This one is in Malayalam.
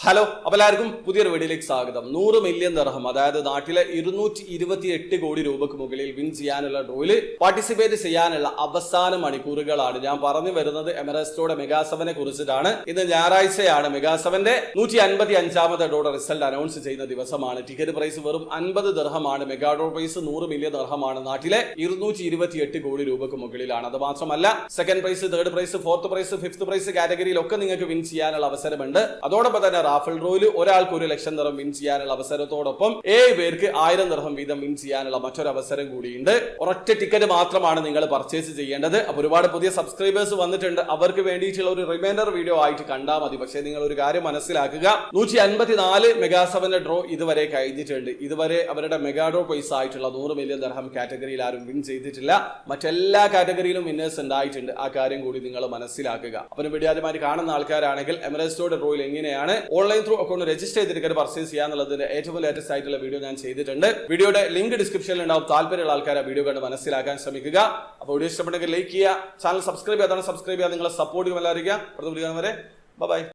ഹലോ, അപ്പോൾ എല്ലാവർക്കും പുതിയൊരു വീഡിയോയിലേക്ക് സ്വാഗതം. 100 മില്യൺ ദർഹം, അതായത് നാട്ടിലെ 228 കോടി രൂപക്ക് മുകളിൽ വിൻ ചെയ്യാനുള്ള ഡ്രോയില് പാർട്ടിസിപ്പേറ്റ് ചെയ്യാനുള്ള അവസാന മണിക്കൂറുകളാണ്. ഞാൻ പറഞ്ഞു വരുന്നത് എമിറേറ്റ്സിന്റെ മെഗാ7നെ കുറിച്ചിട്ടാണ്. ഇന്ന് ഞായറാഴ്ചയാണ്. മെഗാ7ന്റെ 155ാമത്തെ ഡ്രോയുടെ റിസൾട്ട് അനൗൺസ് ചെയ്യുന്ന ദിവസമാണ്. ടിക്കറ്റ് പ്രൈസ് വെറും 50 ദർഹമാണ്. മെഗാ ഡ്രോ പ്രൈസ് 100 മില്യൺ ദർഹമാണ്. നാട്ടിലെ 228 കോടി രൂപക്ക് മുകളിലാണ്. അത് മാത്രമല്ല, second prize, third prize, fourth prize, fifth prize കാറ്റഗറിയിലൊക്കെ നിങ്ങൾക്ക് വിൻ ചെയ്യാനുള്ള അവസരമുണ്ട്. അതോടൊപ്പം തന്നെ റാഫൽ ഡ്രോയിൽ ഒരാൾക്ക് 1 ലക്ഷം ദർഹം വിൻ ചെയ്യാനുള്ള അവസരത്തോടൊപ്പം 7 പേർക്ക് 1000 ദർഹം വീതം വിൻ ചെയ്യാനുള്ള മറ്റൊരു അവസരം കൂടിയുണ്ട്. ഒരൊറ്റ ടിക്കറ്റ് മാത്രമാണ് നിങ്ങൾ പർച്ചേസ് ചെയ്യേണ്ടത്. അപ്പോൾ ഒരുപാട് പുതിയ സബ്സ്ക്രൈബേഴ്സ് വന്നിട്ടുണ്ട്. അവർക്ക് വേണ്ടിയിട്ടുള്ള ഒരു റിമൈൻഡർ വീഡിയോ ആയിട്ട് കണ്ടാൽ മതി. പക്ഷേ നിങ്ങൾ ഒരു കാര്യം മനസ്സിലാക്കുക, 154 മെഗാ7 ഡ്രോ ഇതുവരെ കഴിഞ്ഞിട്ടുണ്ട്. ഇതുവരെ അവരുടെ മെഗാ ഡ്രോ പൈസ ആയിട്ടുള്ള 100 മില്യൺ ദർഹം കാറ്റഗറിയിൽ ആരും വിൻ ചെയ്തിട്ടില്ല. മറ്റെല്ലാ കാറ്റഗറിയിലും വിന്നേഴ്സ് ഉണ്ടായിട്ടുണ്ട്. ആ കാര്യം കൂടി നിങ്ങൾ മനസ്സിലാക്കുക. അപ്പോൾ വീഡിയോ ആദ്യമായി കാണുന്ന ആൾക്കാരാണെങ്കിൽ എമിറേറ്റ്സിന്റെ ഡ്രോയിൽ എങ്ങനെയാണ് ഓൺലൈൻ ത്രൂ അക്കൗണ്ട് രജിസ്റ്റർ ചെയ്തിട്ട് പർച്ചേസ് ചെയ്യാന്നുള്ളതിന്റെ ഏറ്റവും ലേറ്റസ്റ്റ് ആയിട്ടുള്ള വീഡിയോ ഞാൻ ചെയ്തിട്ടുണ്ട്. വീഡിയോയുടെ ലിങ്ക് ഡിസ്ക്രിപ്ഷനിൽ ഉണ്ടാവും. താല്പര്യമുള്ള ആൾക്കാർ ആ വീഡിയോ കണ്ട് മനസ്സിലാക്കാൻ ശ്രമിക്കുക. അപ്പോൾ വീഡിയോ ഇഷ്ടപ്പെട്ടെങ്കിൽ ലൈക്ക് ചെയ്യുക, ചാനൽ സബ്സ്ക്രൈബ് ചെയ്യാതാണ് സബ്സ്ക്രൈബ് ചെയ്യുക, നിങ്ങളെ സപ്പോർട്ട് എല്ലാവരും. അടുത്ത വീഡിയോ വരെ ബൈ.